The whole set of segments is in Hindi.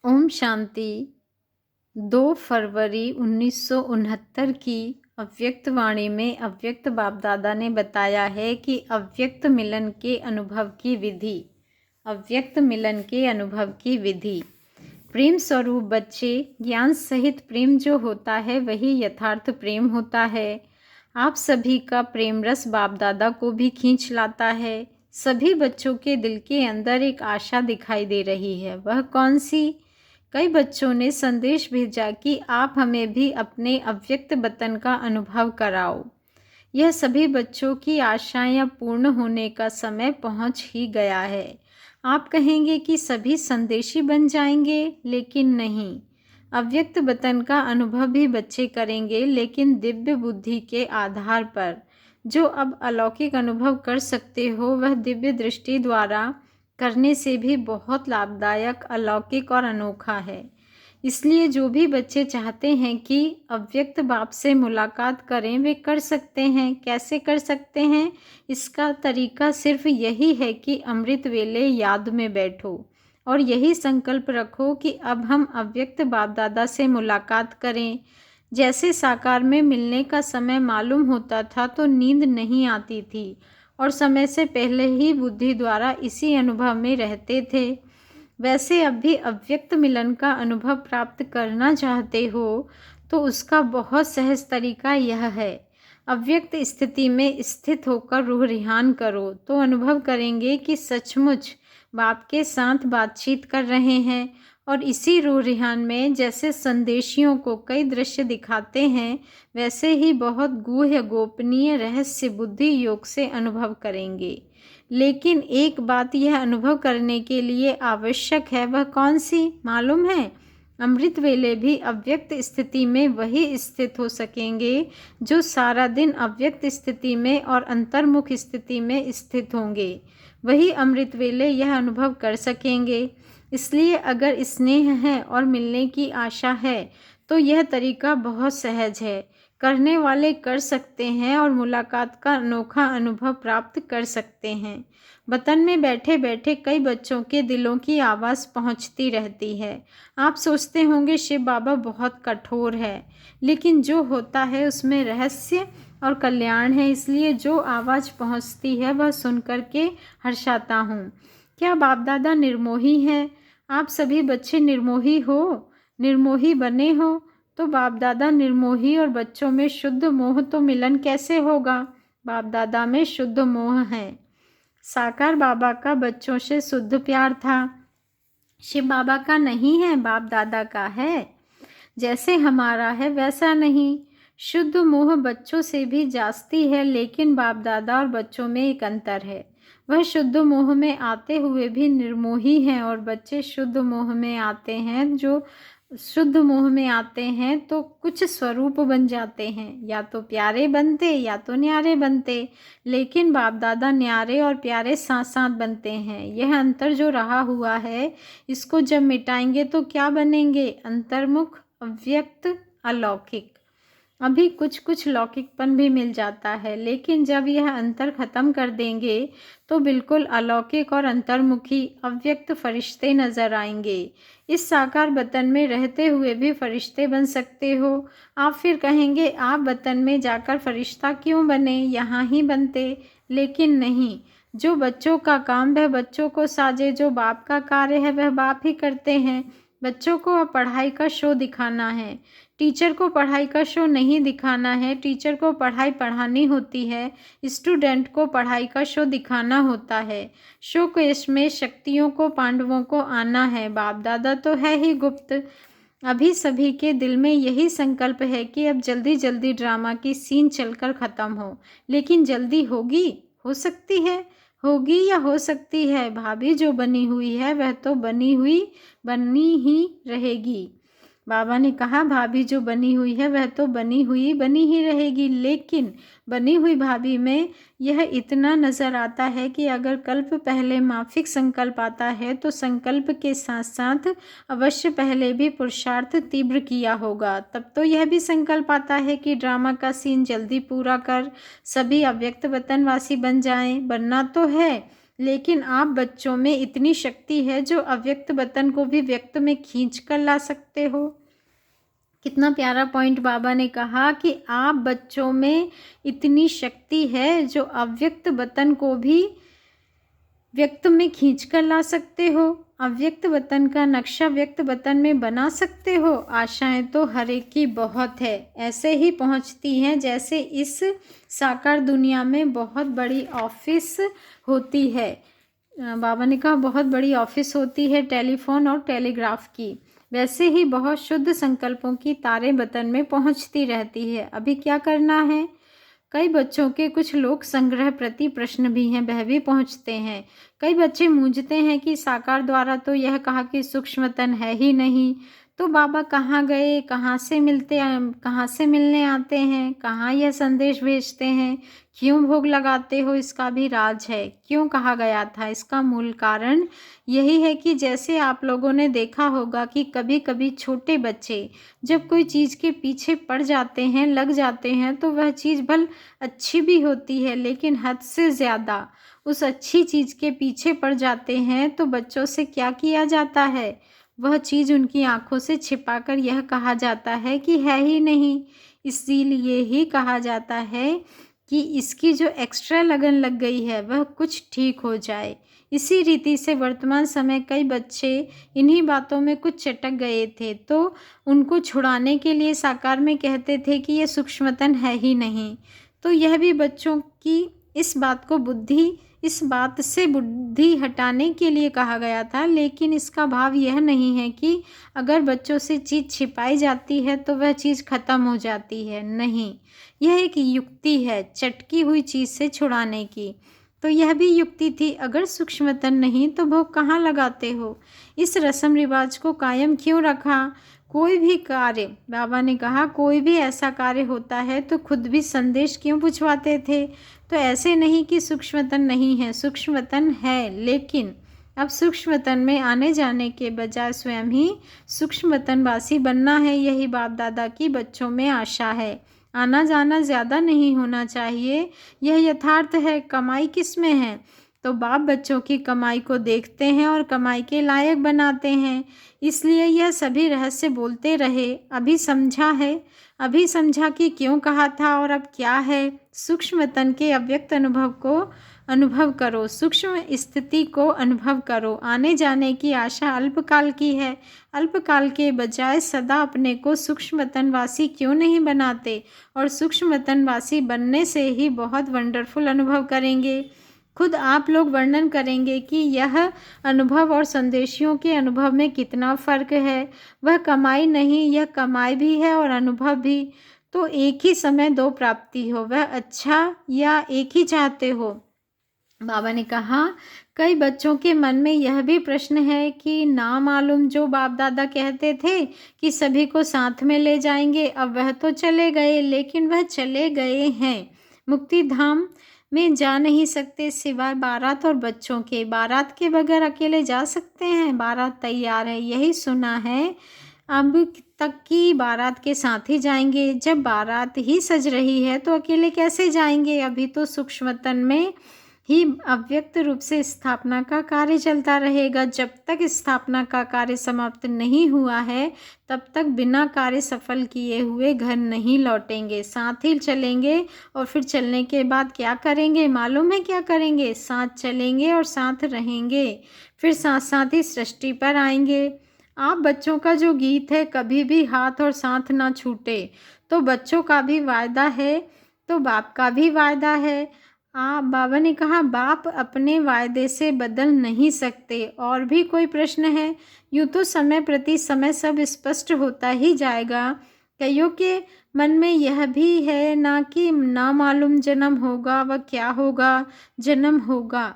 ओम शांति। 2 फरवरी 1969 की अव्यक्त वाणी में अव्यक्त बाप दादा ने बताया है कि अव्यक्त मिलन के अनुभव की विधि। अव्यक्त मिलन के अनुभव की विधि। प्रेम स्वरूप बच्चे, ज्ञान सहित प्रेम जो होता है वही यथार्थ प्रेम होता है। आप सभी का प्रेम रस बाप दादा को भी खींच लाता है। सभी बच्चों के दिल के अंदर एक आशा दिखाई दे रही है। वह कौन सी? कई बच्चों ने संदेश भेजा कि आप हमें भी अपने अव्यक्त वतन का अनुभव कराओ। यह सभी बच्चों की आशाएं पूर्ण होने का समय पहुंच ही गया है। आप कहेंगे कि सभी संदेशी बन जाएंगे, लेकिन नहीं। अव्यक्त वतन का अनुभव भी बच्चे करेंगे, लेकिन दिव्य बुद्धि के आधार पर। जो अब अलौकिक अनुभव कर सकते हो वह दिव्य दृष्टि द्वारा करने से भी बहुत लाभदायक, अलौकिक और अनोखा है। इसलिए जो भी बच्चे चाहते हैं कि अव्यक्त बाप से मुलाकात करें वे कर सकते हैं। कैसे कर सकते हैं? इसका तरीका सिर्फ यही है कि अमृत वेले याद में बैठो और यही संकल्प रखो कि अब हम अव्यक्त बाप दादा से मुलाकात करें। जैसे साकार में मिलने का समय मालूम होता था तो नींद नहीं आती थी और समय से पहले ही बुद्धि द्वारा इसी अनुभव में रहते थे, वैसे अब भी अव्यक्त मिलन का अनुभव प्राप्त करना चाहते हो तो उसका बहुत सहज तरीका यह है। अव्यक्त स्थिति में स्थित होकर रूह रिहान करो तो अनुभव करेंगे कि सचमुच बाप के साथ बातचीत कर रहे हैं। और इसी रूह रिहान में जैसे संदेशियों को कई दृश्य दिखाते हैं वैसे ही बहुत गूढ़ गोपनीय रहस्य बुद्धि योग से अनुभव करेंगे। लेकिन एक बात यह अनुभव करने के लिए आवश्यक है, वह कौन सी मालूम है? अमृत वेले भी अव्यक्त स्थिति में वही स्थित हो सकेंगे जो सारा दिन अव्यक्त स्थिति में और अंतर्मुख स्थिति में स्थित होंगे। वही अमृत वेले यह अनुभव कर सकेंगे। इसलिए अगर स्नेह है और मिलने की आशा है तो यह तरीका बहुत सहज है। करने वाले कर सकते हैं और मुलाकात का अनोखा अनुभव प्राप्त कर सकते हैं। वतन में बैठे बैठे कई बच्चों के दिलों की आवाज़ पहुंचती रहती है। आप सोचते होंगे शिव बाबा बहुत कठोर है, लेकिन जो होता है उसमें रहस्य और कल्याण है। इसलिए जो आवाज़ पहुंचती है वह सुनकर के हर्षाता हूँ। क्या बाप दादा निर्मोही हैं? आप सभी बच्चे निर्मोही हो, निर्मोही बने हो तो बाप दादा निर्मोही और बच्चों में शुद्ध मोह, तो मिलन कैसे होगा? बाप दादा में शुद्ध मोह है। साकार बाबा का बच्चों से शुद्ध प्यार था, शिव बाबा का नहीं है, बाप दादा का है। जैसे हमारा है वैसा नहीं। शुद्ध मोह बच्चों से भी जास्ती है, लेकिन बाप दादा और बच्चों में एक अंतर है। वह शुद्ध मोह में आते हुए भी निर्मोही हैं और बच्चे शुद्ध मोह में आते हैं। जो शुद्ध मोह में आते हैं तो कुछ स्वरूप बन जाते हैं, या तो प्यारे बनते या तो न्यारे बनते। लेकिन बाप दादा न्यारे और प्यारे साथ साथ बनते हैं। यह अंतर जो रहा हुआ है इसको जब मिटाएंगे तो क्या बनेंगे? अंतर्मुख, अव्यक्त, अलौकिक। अभी कुछ कुछ लौकिकपन भी मिल जाता है, लेकिन जब यह अंतर खत्म कर देंगे तो बिल्कुल अलौकिक और अंतर्मुखी अव्यक्त फरिश्ते नजर आएंगे। इस साकार वतन में रहते हुए भी फरिश्ते बन सकते हो। आप फिर कहेंगे आप वतन में जाकर फरिश्ता क्यों बने, यहाँ ही बनते। लेकिन नहीं, जो बच्चों का काम वह बच्चों को साजे, जो बाप का कार्य है वह बाप ही करते हैं। बच्चों को अब पढ़ाई का शो दिखाना है, टीचर को पढ़ाई का शो नहीं दिखाना है। टीचर को पढ़ाई पढ़ानी होती है, स्टूडेंट को पढ़ाई का शो दिखाना होता है। शो केस में शक्तियों को, पांडवों को आना है। बाप दादा तो है ही गुप्त। अभी सभी के दिल में यही संकल्प है कि अब जल्दी जल्दी ड्रामा की सीन चलकर ख़त्म हो। लेकिन जल्दी होगी? हो सकती है, होगी या हो सकती है। भाभी जो बनी हुई है वह तो बनी ही रहेगी। बाबा ने कहा भाभी जो बनी हुई है वह तो बनी ही रहेगी। लेकिन बनी हुई भाभी में यह इतना नज़र आता है कि अगर कल्प पहले माफिक संकल्प आता है तो संकल्प के साथ साथ अवश्य पहले भी पुरुषार्थ तीव्र किया होगा। तब तो यह भी संकल्प आता है कि ड्रामा का सीन जल्दी पूरा कर सभी अव्यक्त वतनवासी बन जाएं। बनना तो है, लेकिन आप बच्चों में इतनी शक्ति है जो अव्यक्त वतन को भी व्यक्त में खींच कर ला सकते हो। कितना प्यारा पॉइंट बाबा ने कहा कि आप बच्चों में इतनी शक्ति है जो अव्यक्त वतन को भी व्यक्त में खींच कर ला सकते हो। अव्यक्त वतन का नक्शा व्यक्त वतन में बना सकते हो। आशाएं तो हर एक की बहुत है, ऐसे ही पहुंचती हैं जैसे इस साकार दुनिया में बहुत बड़ी ऑफिस होती है। बाबा ने कहा बहुत बड़ी ऑफिस होती है टेलीफोन और टेलीग्राफ की, वैसे ही बहुत शुद्ध संकल्पों की तारे वतन में पहुंचती रहती है। अभी क्या करना है? कई बच्चों के कुछ लोक संग्रह प्रति प्रश्न भी हैं, वह भी पहुंचते हैं। कई बच्चे मूंझते हैं कि साकार द्वारा तो यह कहा कि सूक्ष्मतन है ही नहीं, तो बाबा कहाँ गए, कहाँ से मिलने आते हैं, कहाँ यह संदेश भेजते हैं, क्यों भोग लगाते हो, इसका भी राज है। क्यों कहा गया था, इसका मूल कारण यही है कि जैसे आप लोगों ने देखा होगा कि कभी कभी छोटे बच्चे जब कोई चीज़ के पीछे पड़ जाते हैं, लग जाते हैं, तो वह चीज़ भल अच्छी भी होती है, लेकिन हद से ज़्यादा उस अच्छी चीज़ के पीछे पड़ जाते हैं तो बच्चों से क्या किया जाता है, वह चीज़ उनकी आंखों से छिपाकर यह कहा जाता है कि है ही नहीं। इसीलिए ही कहा जाता है कि इसकी जो एक्स्ट्रा लगन लग गई है वह कुछ ठीक हो जाए। इसी रीति से वर्तमान समय कई बच्चे इन्हीं बातों में कुछ चटक गए थे, तो उनको छुड़ाने के लिए साकार में कहते थे कि ये सूक्ष्मतन है ही नहीं। तो यह भी बच्चों की इस बात से बुद्धि हटाने के लिए कहा गया था, लेकिन इसका भाव यह नहीं है कि अगर बच्चों से चीज़ छिपाई जाती है तो वह चीज़ खत्म हो जाती है। नहीं, यह एक युक्ति है चटकी हुई चीज़ से छुड़ाने की। तो यह भी युक्ति थी, अगर सूक्ष्मतन नहीं तो भोग कहाँ लगाते हो, इस रस्म रिवाज को कायम क्यों रखा। कोई भी कार्य, बाबा ने कहा कोई भी ऐसा कार्य होता है तो खुद भी संदेश क्यों पूछवाते थे। तो ऐसे नहीं कि सूक्ष्मतन नहीं है, सूक्ष्मतन है, लेकिन अब सूक्ष्मतन में आने जाने के बजाय स्वयं ही सूक्ष्मतनवासी बनना है। यही बाप दादा की बच्चों में आशा है। आना जाना ज़्यादा नहीं होना चाहिए, यह यथार्थ है। कमाई किस में है, तो बाप बच्चों की कमाई को देखते हैं और कमाई के लायक बनाते हैं। इसलिए यह सभी रहस्य बोलते रहे। अभी समझा कि क्यों कहा था और अब क्या है। सूक्ष्मतन के अव्यक्त अनुभव करो, सूक्ष्म स्थिति को अनुभव करो। आने जाने की आशा अल्पकाल की है। अल्पकाल के बजाय सदा अपने को सूक्ष्मतनवासी क्यों नहीं बनाते, और सूक्ष्मतनवासी बनने से ही बहुत वंडरफुल अनुभव करेंगे। खुद आप लोग वर्णन करेंगे कि यह अनुभव और संदेशियों के अनुभव में कितना फ़र्क है। वह कमाई नहीं, यह कमाई भी है और अनुभव भी। तो एक ही समय दो प्राप्ति हो, वह अच्छा या एक ही चाहते हो। बाबा ने कहा कई बच्चों के मन में यह भी प्रश्न है कि ना मालूम जो बाप दादा कहते थे कि सभी को साथ में ले जाएंगे, अब वह तो चले गए, लेकिन वह चले गए हैं मुक्ति धाम में जा नहीं सकते सिवाय बारात और बच्चों के। बारात के बगैर अकेले जा सकते हैं, बारात तैयार है, यही सुना है। अब तक की बारात के साथ ही जाएंगे, जब बारात ही सज रही है तो अकेले कैसे जाएंगे। अभी तो सूक्ष्मतन में ही अव्यक्त रूप से स्थापना का कार्य चलता रहेगा। जब तक स्थापना का कार्य समाप्त नहीं हुआ है तब तक बिना कार्य सफल किए हुए घर नहीं लौटेंगे, साथ ही चलेंगे। और फिर चलने के बाद क्या करेंगे मालूम है क्या करेंगे, साथ चलेंगे और साथ रहेंगे, फिर साथ साथ ही सृष्टि पर आएंगे। आप बच्चों का जो गीत है कभी भी हाथ और साथ ना छूटे, तो बच्चों का भी वायदा है तो बाप का भी वायदा है। बाबा ने कहा बाप अपने वायदे से बदल नहीं सकते। और भी कोई प्रश्न है? यूँ तो समय प्रति समय सब स्पष्ट होता ही जाएगा। कईयों के मन में यह भी है ना कि ना मालूम जन्म होगा, वह क्या होगा। जन्म होगा,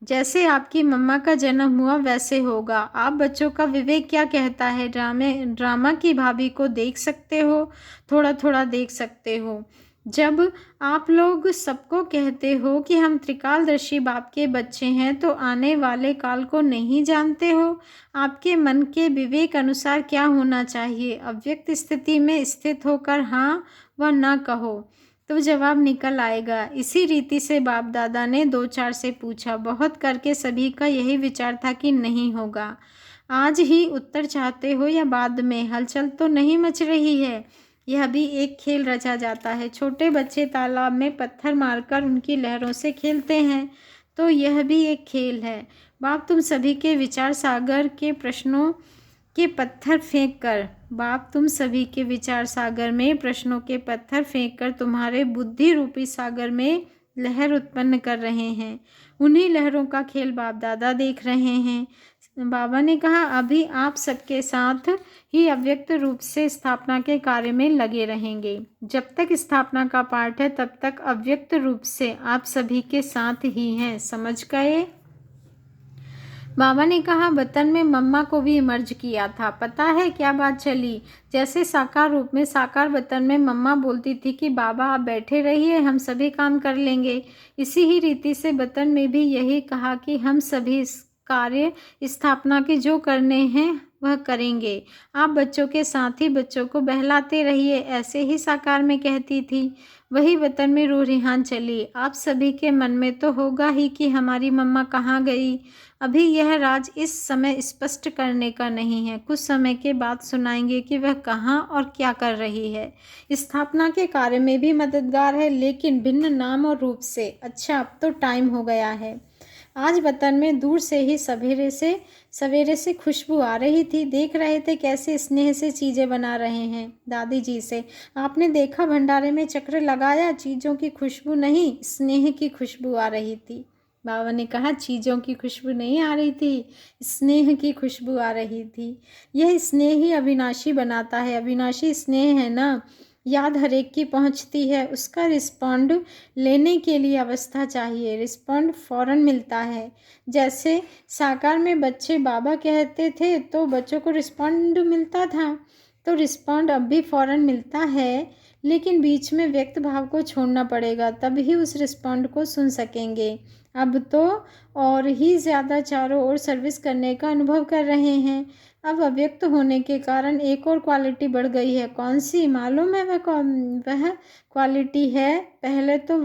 जैसे आपकी मम्मा का जन्म हुआ वैसे होगा। आप बच्चों का विवेक क्या कहता है? ड्रामा की भाभी को देख सकते हो, थोड़ा थोड़ा देख सकते हो। जब आप लोग सबको कहते हो कि हम त्रिकालदर्शी बाप के बच्चे हैं, तो आने वाले काल को नहीं जानते हो। आपके मन के विवेक अनुसार क्या होना चाहिए? अव्यक्त स्थिति में स्थित होकर हाँ व ना कहो। तो जवाब निकल आएगा। इसी रीति से बाप दादा ने 2-4 से पूछा। बहुत करके सभी का यही विचार था कि नहीं होगा। आज ही उत्तर चाहते हो या बाद में? हलचल तो नहीं मच रही है। यह भी एक खेल रचा जाता है। छोटे बच्चे तालाब में पत्थर मारकर उनकी लहरों से खेलते हैं, तो यह भी एक खेल है। बाप तुम सभी के विचार सागर के प्रश्नों के पत्थर फेंक कर तुम्हारे बुद्धि रूपी सागर में लहर उत्पन्न कर रहे हैं। उन्हीं लहरों का खेल बाप दादा देख रहे हैं। बाबा ने कहा, अभी आप सबके साथ ही अव्यक्त रूप से स्थापना के कार्य में लगे रहेंगे। जब तक स्थापना का पाठ है तब तक अव्यक्त रूप से आप सभी के साथ ही हैं। समझ गए? बाबा ने कहा, वतन में मम्मा को भी मर्ज किया था। पता है क्या बात चली? जैसे साकार रूप में साकार वतन में मम्मा बोलती थी कि बाबा आप बैठे रहिए, हम सभी काम कर लेंगे। इसी ही रीति से वतन में भी यही कहा कि हम सभी इस कार्य स्थापना के जो करने हैं वह करेंगे। आप बच्चों के साथ ही बच्चों को बहलाते रहिए, ऐसे ही साकार में कहती थी। वही वतन में रूह रिहान चली। आप सभी के मन में तो होगा ही कि हमारी मम्मा कहाँ गई। अभी यह राज इस समय स्पष्ट करने का नहीं है। कुछ समय के बाद सुनाएंगे कि वह कहाँ और क्या कर रही है। स्थापना के कार्य में भी मददगार है, लेकिन भिन्न नाम और रूप से। अच्छा, अब तो टाइम हो गया है। आज वतन में दूर से ही सवेरे से खुशबू आ रही थी। देख रहे थे कैसे स्नेह से चीज़ें बना रहे हैं। दादी जी से, आपने देखा भंडारे में चक्र लगाया? चीज़ों की खुशबू नहीं, स्नेह की खुशबू आ रही थी। बाबा ने कहा, चीज़ों की खुशबू नहीं आ रही थी, स्नेह की खुशबू आ रही थी। यह स्नेह ही अविनाशी बनाता है। अविनाशी स्नेह है ना, याद हर एक की पहुंचती है। उसका रिस्पॉन्ड लेने के लिए अवस्था चाहिए। रिस्पॉन्ड फौरन मिलता है। जैसे साकार में बच्चे बाबा कहते थे तो बच्चों को रिस्पॉन्ड मिलता था, तो रिस्पॉन्ड अब भी फौरन मिलता है, लेकिन बीच में व्यक्त भाव को छोड़ना पड़ेगा, तभी उस रिस्पॉन्ड को सुन सकेंगे। अब तो और ही ज़्यादा चारों ओर सर्विस करने का अनुभव कर रहे हैं। अब अव्यक्त होने के कारण एक और क्वालिटी बढ़ गई है। कौन सी मालूम है? वह क्वालिटी है, पहले तो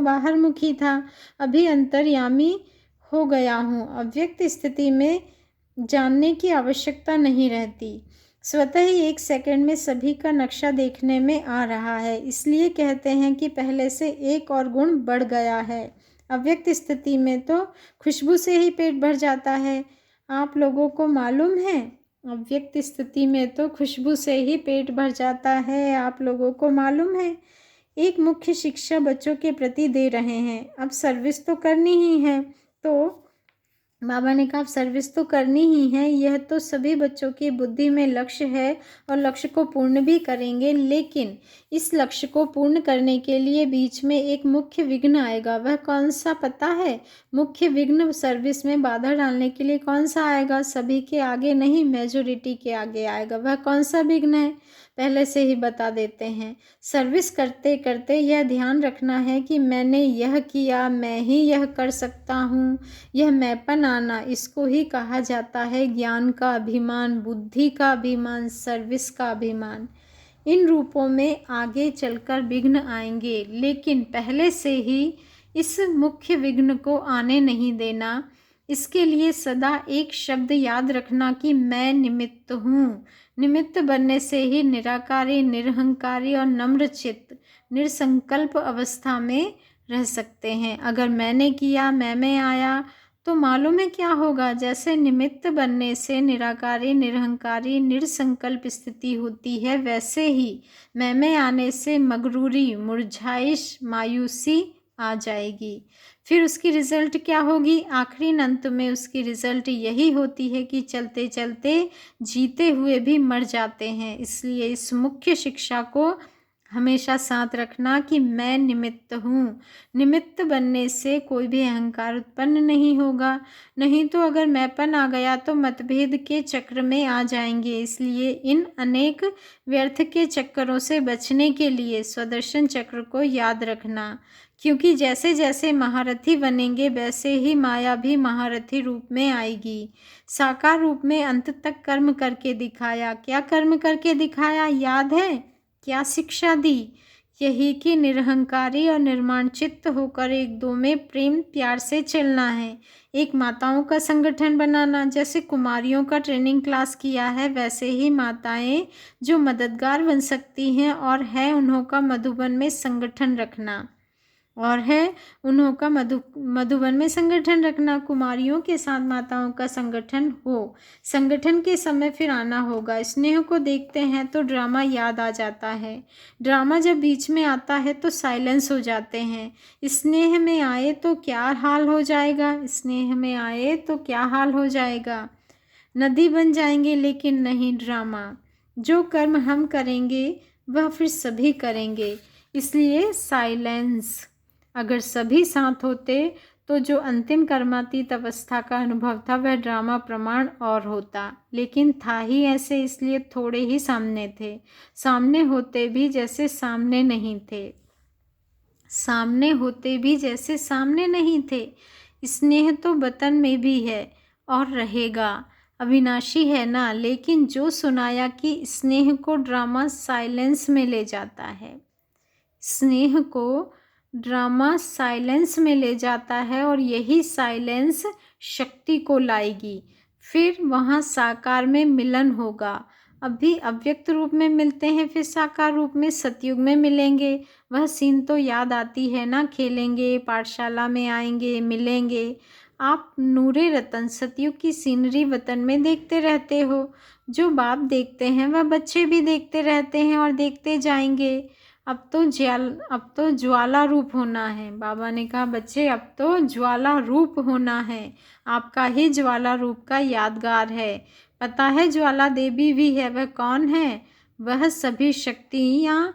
बाहरमुखी था, अभी अंतर्यामी हो गया हूँ। अव्यक्त स्थिति में जानने की आवश्यकता नहीं रहती। स्वतः ही 1 सेकंड में सभी का नक्शा देखने में आ रहा है। इसलिए कहते हैं कि पहले से एक और गुण बढ़ गया है। अव्यक्त स्थिति में तो खुशबू से ही पेट भर जाता है। आप लोगों को मालूम है? अव्यक्त स्थिति में तो खुशबू से ही पेट भर जाता है। आप लोगों को मालूम है? एक मुख्य शिक्षा बच्चों के प्रति दे रहे हैं। अब सर्विस तो करनी ही है। तो बाबा ने कहा, सर्विस तो करनी ही है। यह तो सभी बच्चों की बुद्धि में लक्ष्य है और लक्ष्य को पूर्ण भी करेंगे, लेकिन इस लक्ष्य को पूर्ण करने के लिए बीच में एक मुख्य विघ्न आएगा। वह कौन सा पता है? मुख्य विघ्न सर्विस में बाधा डालने के लिए कौन सा आएगा? सभी के आगे नहीं, मेजॉरिटी के आगे आएगा। वह कौन सा विघ्न है? पहले से ही बता देते हैं। सर्विस करते करते यह ध्यान रखना है कि मैंने यह किया, मैं ही यह कर सकता हूँ। यह मैंपन आना, इसको ही कहा जाता है ज्ञान का अभिमान, बुद्धि का अभिमान, सर्विस का अभिमान। इन रूपों में आगे चलकर विघ्न आएंगे, लेकिन पहले से ही इस मुख्य विघ्न को आने नहीं देना। इसके लिए सदा एक शब्द याद रखना कि मैं निमित्त हूँ। निमित्त बनने से ही निराकारी, निरहंकारी और नम्र चित्त, निरसंकल्प अवस्था में रह सकते हैं। अगर मैंने किया, मैं में आया, तो मालूम है क्या होगा? जैसे निमित्त बनने से निराकारी, निरहंकारी, निरसंकल्प स्थिति होती है, वैसे ही मैं में आने से मगरूरी, मुरझाइश, मायूसी आ जाएगी। फिर उसकी रिजल्ट क्या होगी? आखिरी अंत में उसकी रिजल्ट यही होती है कि चलते चलते जीते हुए भी मर जाते हैं। इसलिए इस मुख्य शिक्षा को हमेशा साथ रखना कि मैं निमित्त हूँ। निमित्त बनने से कोई भी अहंकार उत्पन्न नहीं होगा। नहीं तो अगर मैंपन आ गया तो मतभेद के चक्र में आ जाएंगे। इसलिए इन अनेक व्यर्थ के चक्करों से बचने के लिए स्वदर्शन चक्र को याद रखना, क्योंकि जैसे जैसे महारथी बनेंगे वैसे ही माया भी महारथी रूप में आएगी। साकार रूप में अंत तक कर्म करके दिखाया। क्या कर्म करके दिखाया? याद है क्या शिक्षा दी? यही कि निरहंकारी और निर्माण चित्त होकर एक दो में प्रेम प्यार से चलना है। एक माताओं का संगठन बनाना, जैसे कुमारियों का ट्रेनिंग क्लास किया है वैसे ही माताएं जो मददगार बन सकती हैं, और है उन्हों का मधुबन में संगठन रखना, मधुबन में संगठन रखना। कुमारियों के साथ माताओं का संगठन हो। संगठन के समय फिर आना होगा। स्नेह को देखते हैं तो ड्रामा याद आ जाता है। ड्रामा जब बीच में आता है तो साइलेंस हो जाते हैं। स्नेह में आए तो क्या हाल हो जाएगा, स्नेह में आए तो क्या हाल हो जाएगा। नदी बन जाएंगे लेकिन नहीं ड्रामा। जो कर्म हम करेंगे वह फिर सभी करेंगे, इसलिए साइलेंस। अगर सभी साथ होते तो जो अंतिम कर्मातीत अवस्था का अनुभव था वह ड्रामा प्रमाण और होता, लेकिन था ही ऐसे, इसलिए थोड़े ही सामने थे। सामने होते भी जैसे सामने नहीं थे, सामने होते भी जैसे सामने नहीं थे। स्नेह तो वतन में भी है और रहेगा, अविनाशी है ना। लेकिन जो सुनाया कि स्नेह को ड्रामा साइलेंस में ले जाता है, स्नेह को ड्रामा साइलेंस में ले जाता है, और यही साइलेंस शक्ति को लाएगी। फिर वहाँ साकार में मिलन होगा। अभी अव्यक्त रूप में मिलते हैं, फिर साकार रूप में सतयुग में मिलेंगे। वह सीन तो याद आती है ना, खेलेंगे, पाठशाला में आएंगे, मिलेंगे। आप नूरे रतन सतयुग की सीनरी वतन में देखते रहते हो। जो बाप देखते हैं वह बच्चे भी देखते रहते हैं और देखते जाएंगे। अब तो ज्वाला रूप होना है। बाबा ने कहा बच्चे अब तो ज्वाला रूप होना है। आपका ही ज्वाला रूप का यादगार है। पता है ज्वाला देवी भी है, वह कौन है? वह सभी शक्तियाँ,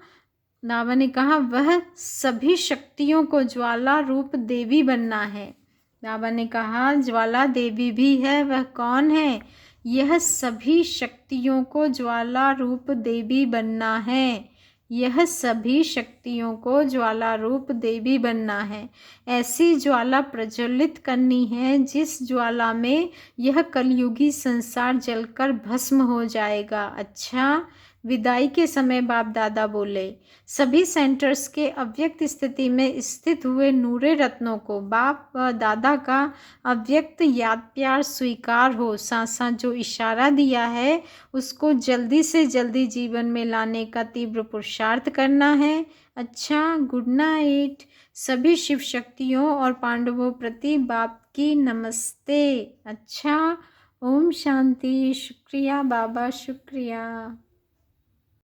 बाबा ने कहा वह सभी शक्तियों को ज्वाला रूप देवी बनना है। बाबा ने कहा ज्वाला देवी भी है, वह कौन है? यह सभी शक्तियों को ज्वाला रूप देवी बनना है। यह सभी शक्तियों को ज्वाला रूप देवी बनना है। ऐसी ज्वाला प्रज्वलित करनी है जिस ज्वाला में यह कलयुगी संसार जलकर भस्म हो जाएगा। अच्छा, विदाई के समय बाप दादा बोले, सभी सेंटर्स के अव्यक्त स्थिति में स्थित हुए नूरे रत्नों को बाप व दादा का अव्यक्त याद प्यार स्वीकार हो। साथ साथ जो इशारा दिया है उसको जल्दी से जल्दी जीवन में लाने का तीव्र पुरुषार्थ करना है। अच्छा, गुड नाइट। सभी शिव शक्तियों और पांडवों प्रति बाप की नमस्ते। अच्छा, ओम शांति। शुक्रिया बाबा, शुक्रिया।